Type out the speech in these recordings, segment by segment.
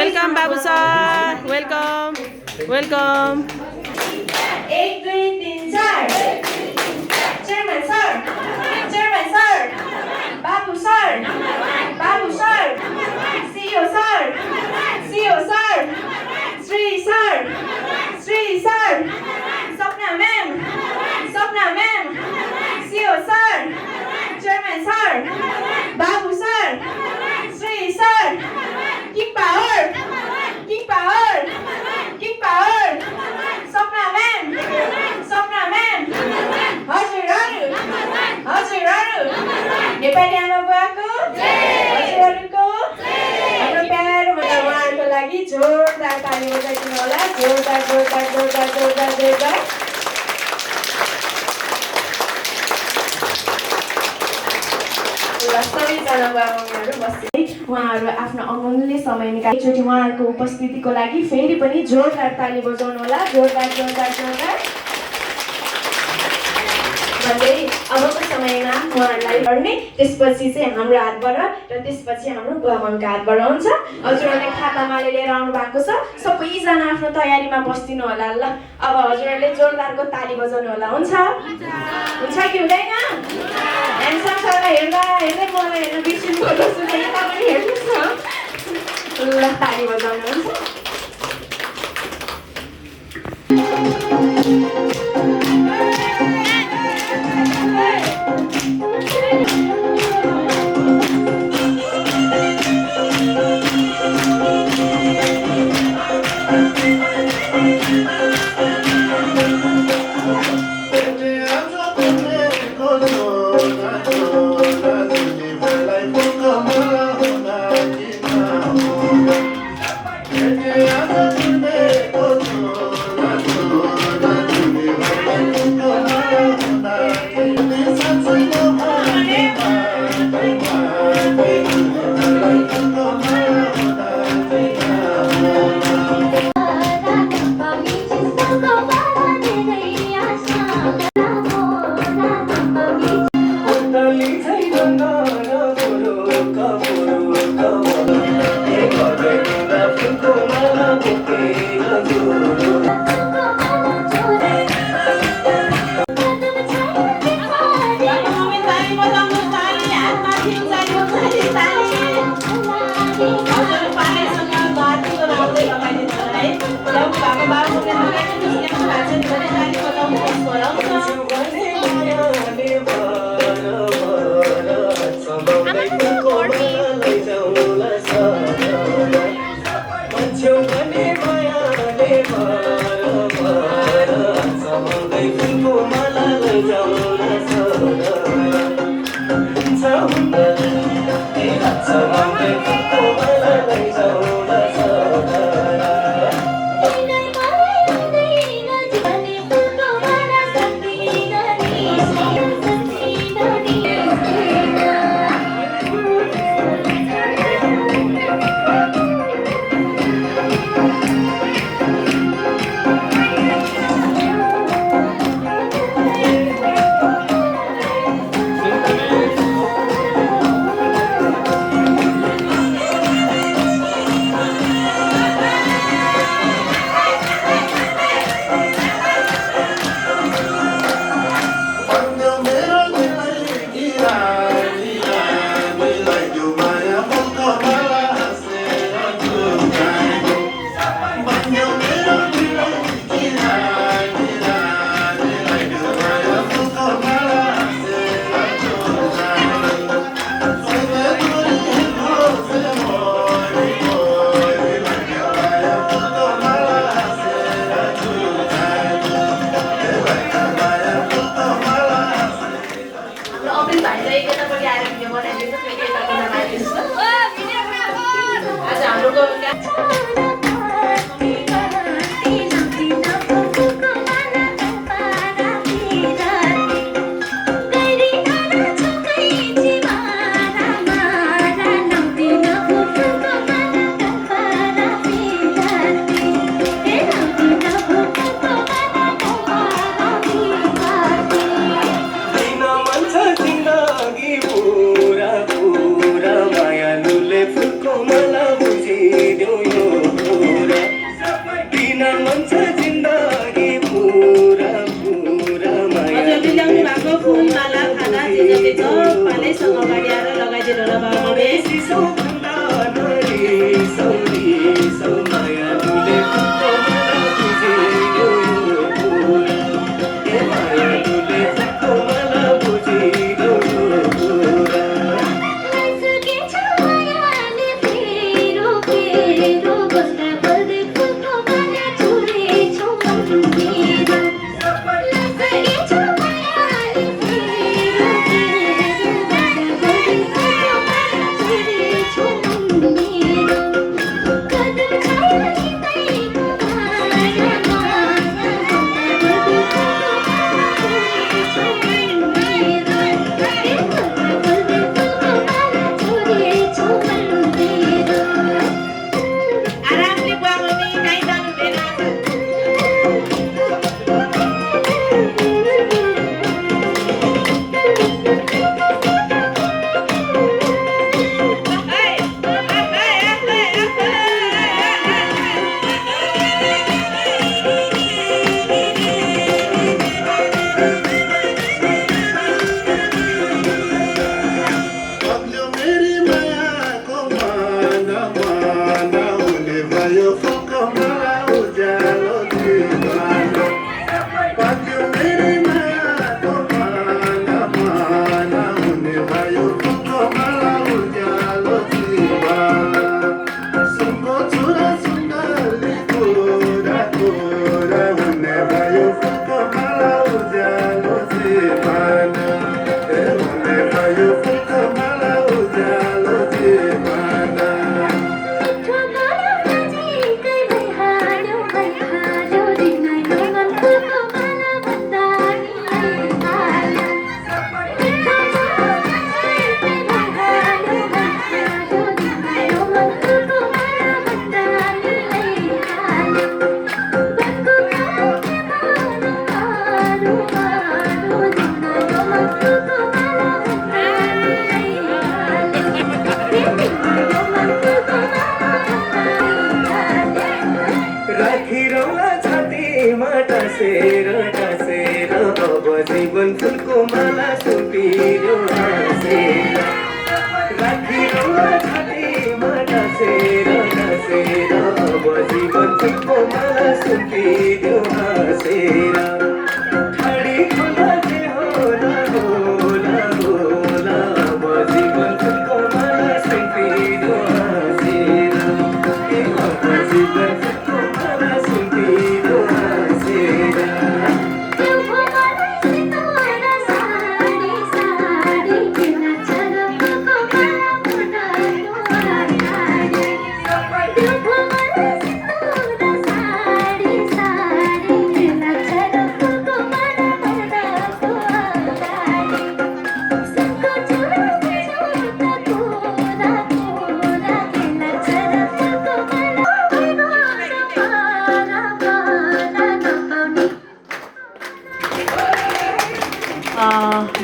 Welcome, Babu sir. Welcome. Welcome. 1 2 3 4 Chairman sir, Chairman sir, Babu sir, Babu sir, CEO sir, CEO sir, Sri sir, Sri sir, Sapna ma'am, Sapna ma'am, CEO sir, Chairman sir, Babu sir, Sri sir, King power, King power, King power, Sapna ma'am, Sapna ma'am, हजुरहरु, हजुरहरु, Nepali आमा बुवाको हजुरहरुको हाम्रो प्यारो भन्दा उहाँहरुको लागि जोरदार ताली बजाइदिनु होला। जोरदार जोरदार जोरदार जोरदार जोरदार। सबैजना बुवा-मम्मीहरु बस्दै उहाँहरु आफ्नो अमूल्य समय निकाली एकचोटि उहाँहरुको उपस्थितिको लागि फेरि पनि जोरदार ताली बजाउनु होला। जोरदार जोरदार जोरदार भन्दै अबको समयमा उहाँहरूलाई गर्ने, त्यसपछि चाहिँ हाम्रो हातबाट र त्यसपछि हाम्रो बुवा-मम्मीको हातबाट हुन्छ। हजुरहरूले खातामा लिएर आउनु भएको छ, सबैजना आफ्नो तयारीमा बस्दिनु होला। ल अब हजुरहरूले जोरदारको ताली बजाउनु होला। हुन्छ हुन्छ कि हुँदैन? ह्यान्डसम सरलाई हेर्दा हेर्दै मलाई हेर्न बिर्सिनु पर्दो छु, यता पनि हेर्नुहोस् न। ल ताली बजाउनु हुन्छ। दिन मन छ जिन्दगी पुरा पुरा माया हजुरले ल्याउनु भएको फुल माला खाना जे जति छ पालैसँग अगाडि आएर लगाइदिनु होला बाबाले सिसौ भन्दा नरिसौ रिसौ माया तुले फुलको माला बुझियो पुरा ए माया तुले फुलको माला बुझियो पुरा आरामले बुवा मम्मी कहीँ जानु हुँदैन पग्ल्यो मेरी मायाको माना माना हुने भयो फुलको माला उज्यालो दिवाना पग्ल्यो मेरी मायाको माना माना हुने भयो फुलको माला उज्यालो दिवाना सुनको छोरा सुन्दरी कोरा कोरा हुने भयो फुलको माला उज्यालो दिवाना हुने भयो फुलको माला उज्यालो दिवाना राखिरौला छातीमा टाँसेर टाँसेर अब जीवन फुलको माला सुम्पियो हाँसेर राखिरौला छातीमा टाँसेर टाँसेर अब जीवन फुलको माला सुम्पियो हाँसेर खाडी खोला जे होला होला होला अब जीवन फुलको माला सुम्पियो हाँसेर अब जीवन फुलको माला सुम्पियो हाँसेर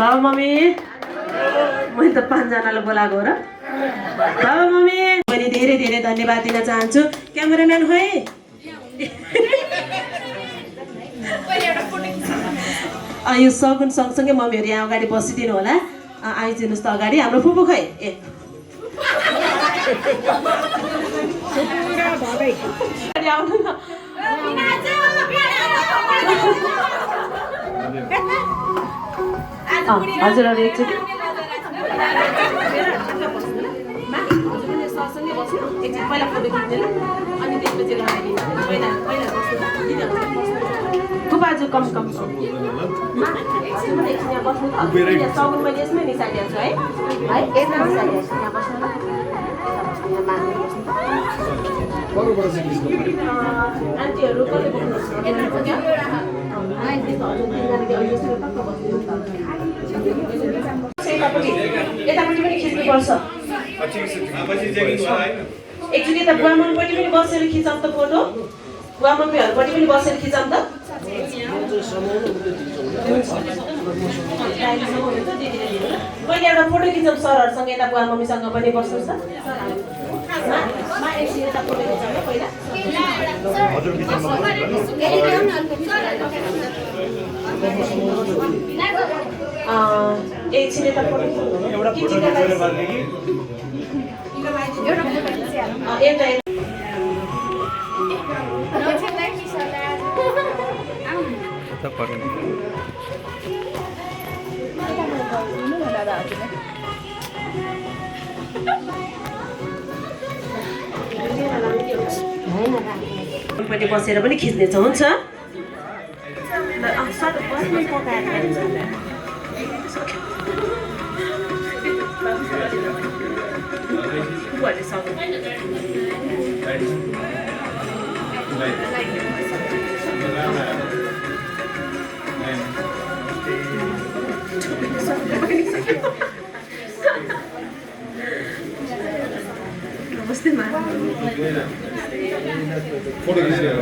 बाबा मम्मी मैले त 5 जनालाई बोलाएको हो र बाबा मम्मी मैले धेरै धेरै धन्यवाद दिन चाहन्छु क्यामेराम्यान खोइ यो सगुन सँगसँगै मम्मीहरू यहाँ अगाडि बसिदिनु होला आइदिनुहोस् त अगाडि हाम्रो फुपू खै ए आउनु न हजुरहरू एकचोटि पहिला फोटो खिच्दैन अनि त्यसपछि फुपाजु कम कम यहाँ बस्नु सगुन मैले यसमै निसाइदिएको छु है यसमा निसाइदिएको छु यहाँ बस्नु आन्टीहरू कसले बस्नुहुन्छ यतापट्टि पनि खिच्नुपर्छ एकचोटि त बुवा मम्मीपट्टि पनि बसेर खिचाउँ त फोटो बुवा मम्मीहरूपट्टि पनि बसेर खिचाउँ त पहिले एउटा फोटो खिचौँ सरहरूसँग यता बुवा मम्मीसँग पनि बस्नुहोस् त एकछिन यता फोटो खिचाउँ पहिला हजुर किचनमा एकछिन यता एउटा फोटो खिचेर बाँकी एउटा पनि बसेर पनि खिच्नेछ हुन्छ फोटो खिचेर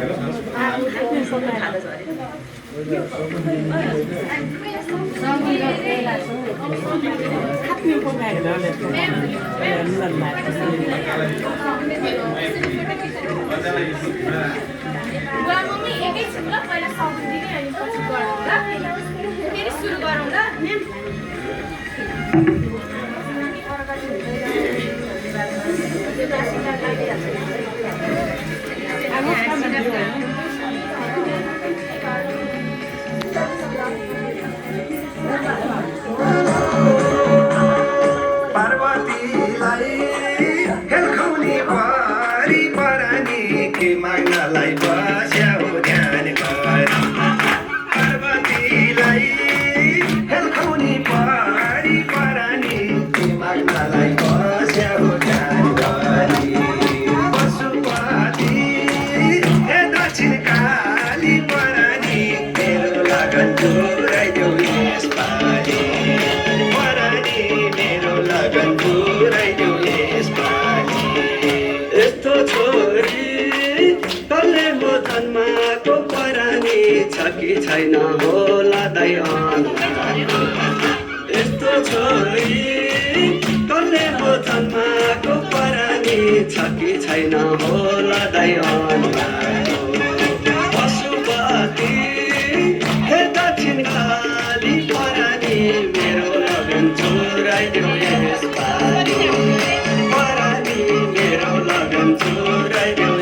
पार्वतीलाई हेल्खाउने पारी परानी के माग्नलाई बस्याउ ध्यान गरी पार्वतीलाई हेल्खाउने पारी परानी के माग्नलाई बस्याउ ध्यान गरी पशुपति हे दक्षिण काली परानी मेरो लगन पुऱ्याइदेऊ यसपालि परानी मेरो लगन पुऱ्याइदेऊ यसपालि यस्तो छोरी तल्ले म जन्माको परानी छ कि छैन होला दाइ यस्तो छोरी तल्ले म जन्माको परानी छ कि छैन होला दाइ पशुपति हे दक्षिण काली परानी मेरो लगन चोराइदेऊ यसपालि परानी मेरो लगन चोराइदेऊ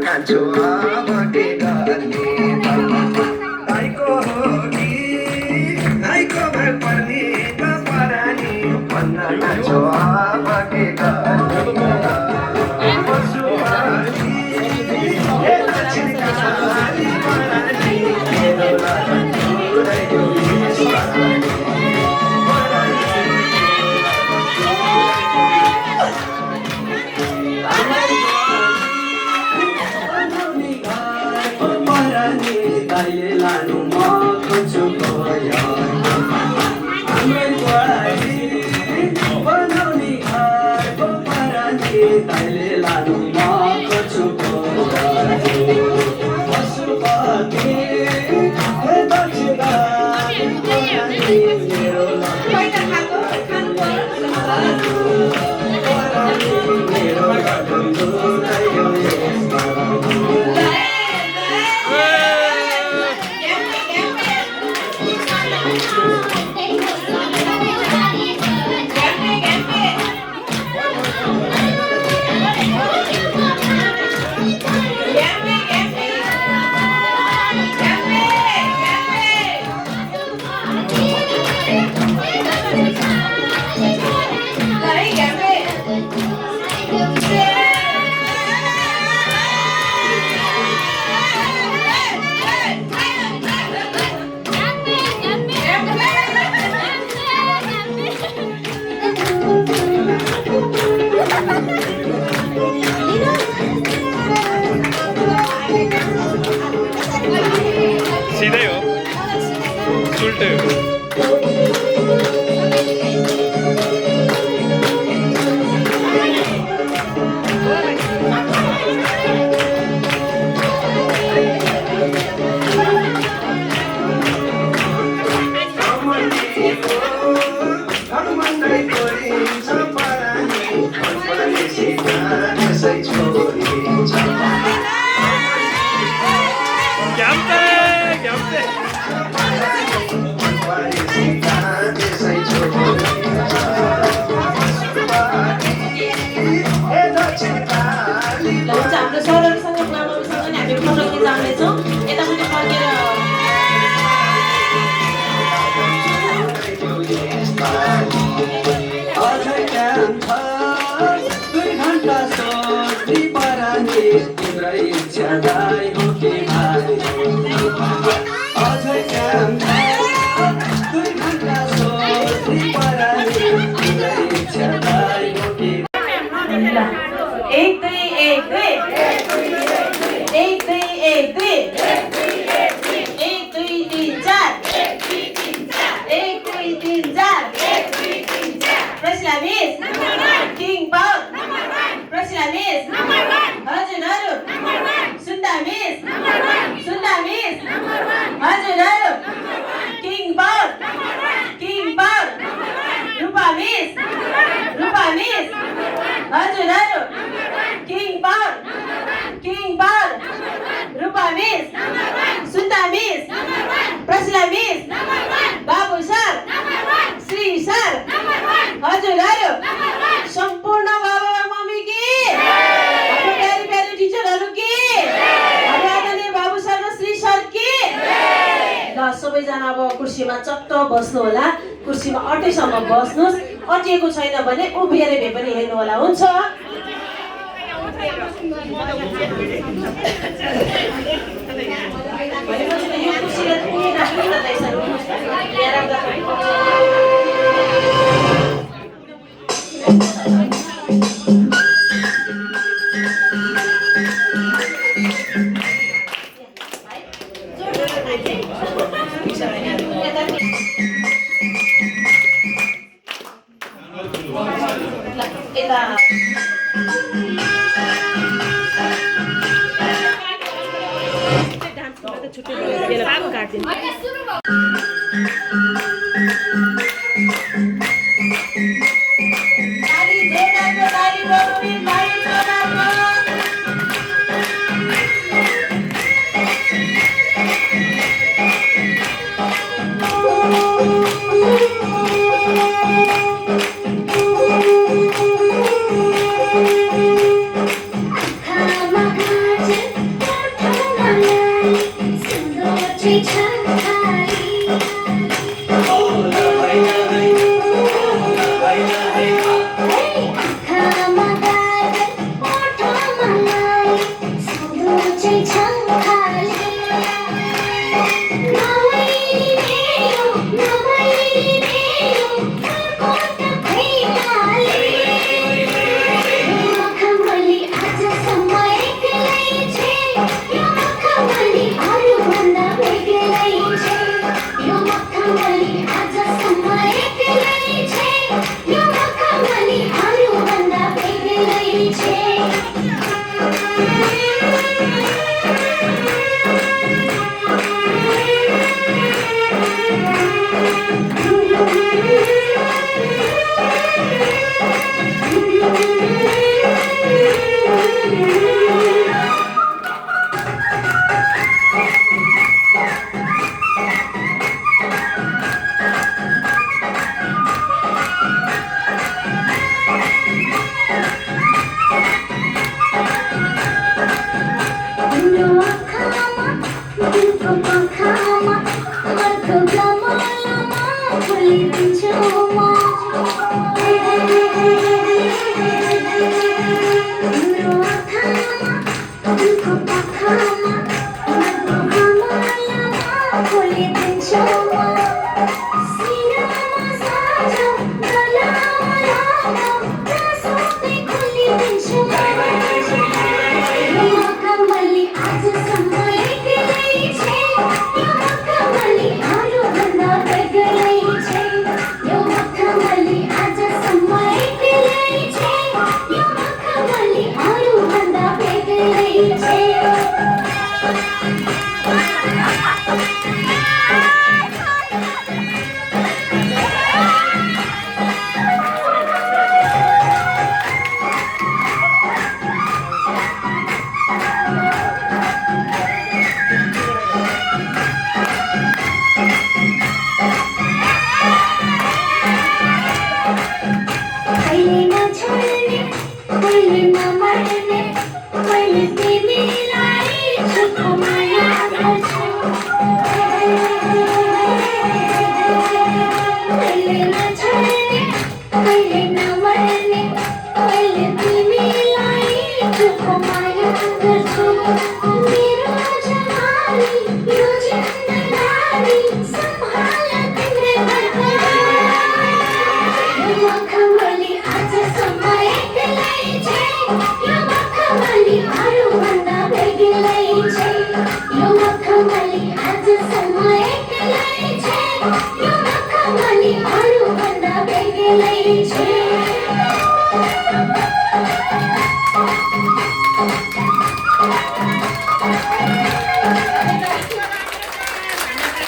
कान्छो अब के गर्ने भाइको हो कि भाइको भाग पर्ने त परानी भन्न कान्छो अब के गर्ने पशुपति हे दक्षिण काली परानी मेरो लगन पुऱ्याइदेऊ यसपालि दाइले लानु म खोज्छु गयो हाम्रो बुहारी बनाउने घरको परानी दाइले लानु म खोज्छु गयो पशुपति हे दक्षिण काली परानी मेरो लगन पुऱ्याइदेऊ यसपालि सिधै हो उल्टै हो हुन्छ हाम्रो सरहरूसँग बुवामम्मीसँग नि हामी फर्केर जानेछौँ यतापट्टि फर्केर एक दुई एक दुई एक दुई एक दुई एक दुई तिन चार एक दुई तिन चार प्रसिला मिस किङ पावर प्रसिला मिस हजुरहरू सुन्दा मिस हजुरहरू किङ पावर रूपा मिस हजुरहरू किङ पावर रूपा मिस सुन्दा मिस प्रसिला मिस बाबु सर श्री सर हजुरहरू सम्पूर्ण बाबा मम्मी कि हाम्रो प्यारी प्यारी टिचरहरू कि हाम्रो आदरणीय बाबु सर र श्री सर कि ल सबैजना अब कुर्सीमा चट्ट बस्नु होला कुर्सीमा अटेसम्म बस्नुहोस् अटिएको छैन भने उभिएर भए पनि हेर्नु होला हुन्छ भनेपछि त यो कुर्सीलाई पुरै राख्नु न त्यसरी यहाँ राख्दा यता छुट्टै त्यसलाई काट्दिनु आज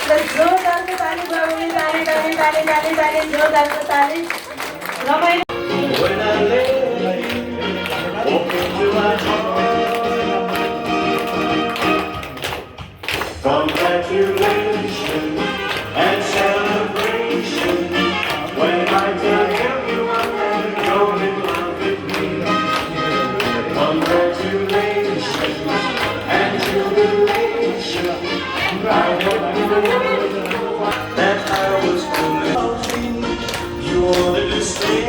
जोरदारको ताली बजाउने, ताली ताली ताली ताली ताली जोरदारको ताली रमाइलो When I lay walk into my heart, congratulations and celebration. When I tell everyone that you're in love with me, congratulations and jubilation. I hope you know that I was coming. You wanted to stay.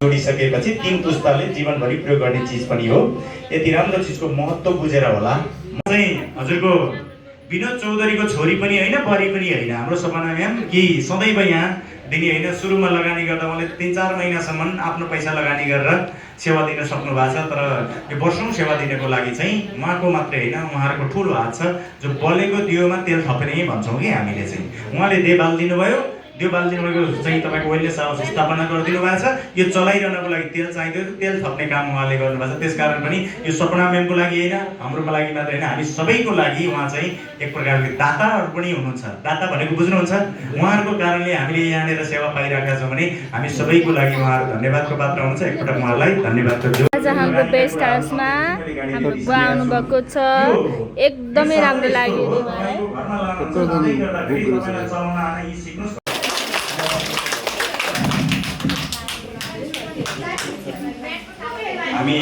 जोडिसकेपछि 3 पुस्ताले जीवनभरि प्रयोग गर्ने चिज पनि हो। यति राम्रो चिजको महत्त्व बुझेर होला। म चाहिँ हजुरको विनोद चौधरीको छोरी पनि होइन, परी पनि होइन। हाम्रो सपना म्याम कि सदैव यहाँ दिने होइन। सुरुमा लगानी गर्दा उहाँले 3-4 महिनासम्म आफ्नो पैसा लगानी गरेर सेवा दिन सक्नु भएको छ। तर यो वर्षौँ सेवा दिनको लागि चाहिँ उहाँको मात्रै होइन, उहाँहरूको ठुलो हात छ। जो बलेको दियोमा तेल थपेर यहीँ भन्छौँ कि हामीले चाहिँ। उहाँले देवाल दिनुभयो, त्यो बालदिनको चाहिँ तपाईँको वेलनेस हाउस स्थापना गरिदिनु भएको छ। यो चलाइरहनको लागि तेल चाहिँथ्यो, तेल थप्ने काम उहाँले गर्नुभएको छ। त्यसकारण पनि यो सपना म्यामको लागि होइन, हाम्रो लागि मात्र होइन, हामी सबैको लागि उहाँ चाहिँ एक प्रकारले दाताहरू पनि हुनुहुन्छ। दाता भनेको बुझ्नुहुन्छ? उहाँहरूको कारणले हामीले यहाँनिर सेवा पाइरहेका छौँ भने हामी सबैको लागि उहाँहरू धन्यवादको पात्र हुनुहुन्छ। एकपटक उहाँलाई धन्यवाद गर्छु। आज हाम्रो बेस्ट हाउसमा हाम्रो बुवा आउनुभएको छ। एकदमै राम्रो लाग्यो नि मलाई। हामी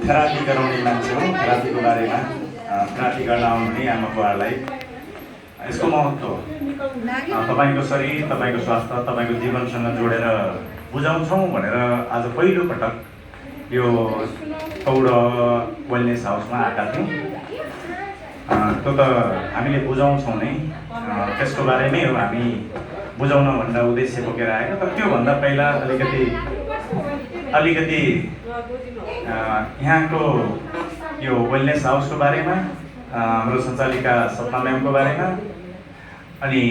थेरापी गराउने मान्छे हौँ। थेरापीको बारेमा थेरापी गर्न आउनुहुने आमा बुवाहरूलाई यसको महत्त्व तपाईँको शरीर, तपाईँको स्वास्थ्य, तपाईँको जीवनसँग जोडेर बुझाउँछौँ भनेर आज पहिलोपटक यो पौड वेलनेस हाउसमा आएका थियौँ। त्यो त हामीले बुझाउँछौँ नै, त्यसको बारेमै हो हामी बुझाउन भन्दा उद्देश्य बोकेर आएको। तर त्योभन्दा पहिला अलिकति यहाँको यो वेलनेस हाउसको बारेमा, हाम्रो सञ्चालिका सपना म्यामको बारेमा, अनि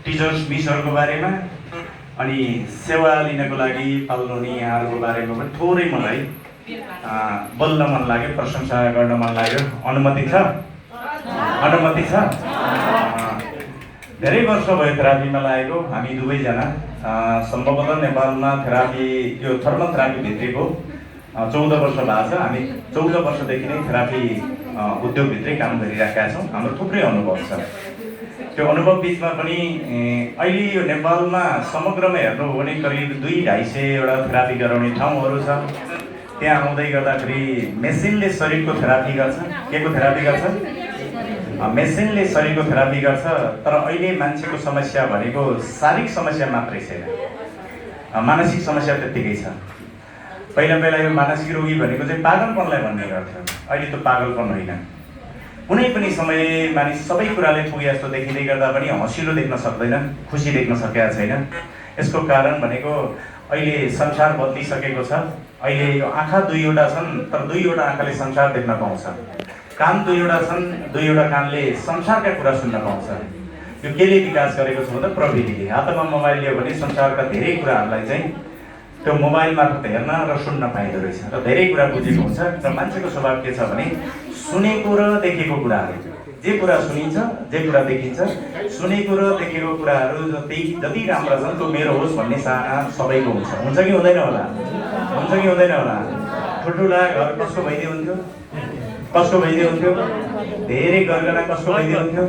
टिचर्स मिसहरूको बारेमा, अनि सेवा लिनको लागि पाल्नुहुने यहाँहरूको बारेमा पनि थोरै मलाई बोल्न मन लाग्यो, प्रशंसा गर्न मन लाग्यो। अनुमति छ? अनुमति छ? धेरै वर्ष भयो थेरापीमा लागेको हामी दुवैजना। सम्भवतः नेपालमा थेरापी यो थर्मल थेरापी भित्रीको 14 वर्ष भएको छ। हामी 14 वर्षदेखि नै थेरापी उद्योगभित्रै काम गरिरहेका छौँ। हाम्रो थुप्रै अनुभव छ। त्यो अनुभव बिचमा पनि अहिले यो नेपालमा समग्रमा हेर्नु हो भने करिब 200-250 थेरापी गराउने ठाउँहरू छ। त्यहाँ आउँदै गर्दाखेरि मेसिनले शरीरको थेरापी गर्छ। के को थेरापी गर्छ? मेसिनले शरीरको थेरापी गर्छ। तर अहिले मान्छेको समस्या भनेको शारीरिक समस्या मात्रै छैन, मानसिक समस्या त्यत्तिकै छ। पहिला यो मानसिक रोगी भनेको चाहिँ पागलपनलाई भन्ने गर्थ्यो। अहिले त्यो पागलपन होइन। कुनै पनि समय मानिस सबै कुराले पुगे जस्तो देखिँदै गर्दा पनि हँसिलो देख्न सक्दैन, खुसी देख्न सकेका छैन। यसको कारण भनेको अहिले संसार बदलिसकेको छ। अहिले यो आँखा 2वटा छन्, तर 2वटा आँखाले संसार देख्न पाउँछ। कान 2वटा छन्, 2वटा कानले संसारका कुरा सुन्न पाउँछ। यो केले विकास गरेको छ भन्दा प्रविधिले। हातमा मोबाइल लियो भने संसारका धेरै कुराहरूलाई चाहिँ त्यो मोबाइल मार्फत हेर्न र सुन्न पाइँदो रहेछ र धेरै कुरा बुझेको हुन्छ। र मान्छेको स्वभाव के छ भने सुनेको र देखेको कुराहरू, जे कुरा सुनिन्छ, जे कुरा देखिन्छ, सुनेको र देखेको कुराहरू जति राम्रा छन् त्यो मेरो होस् भन्ने चाहना सबैको हुन्छ। हुन्छ कि हुँदैन होला? हुन्छ कि हुँदैन होला? ठुल्ठुला घर कसको भइदियो हुन्थ्यो? कसको भइदियो हुन्थ्यो? धेरै गरगना कसको भइदियो हुन्थ्यो?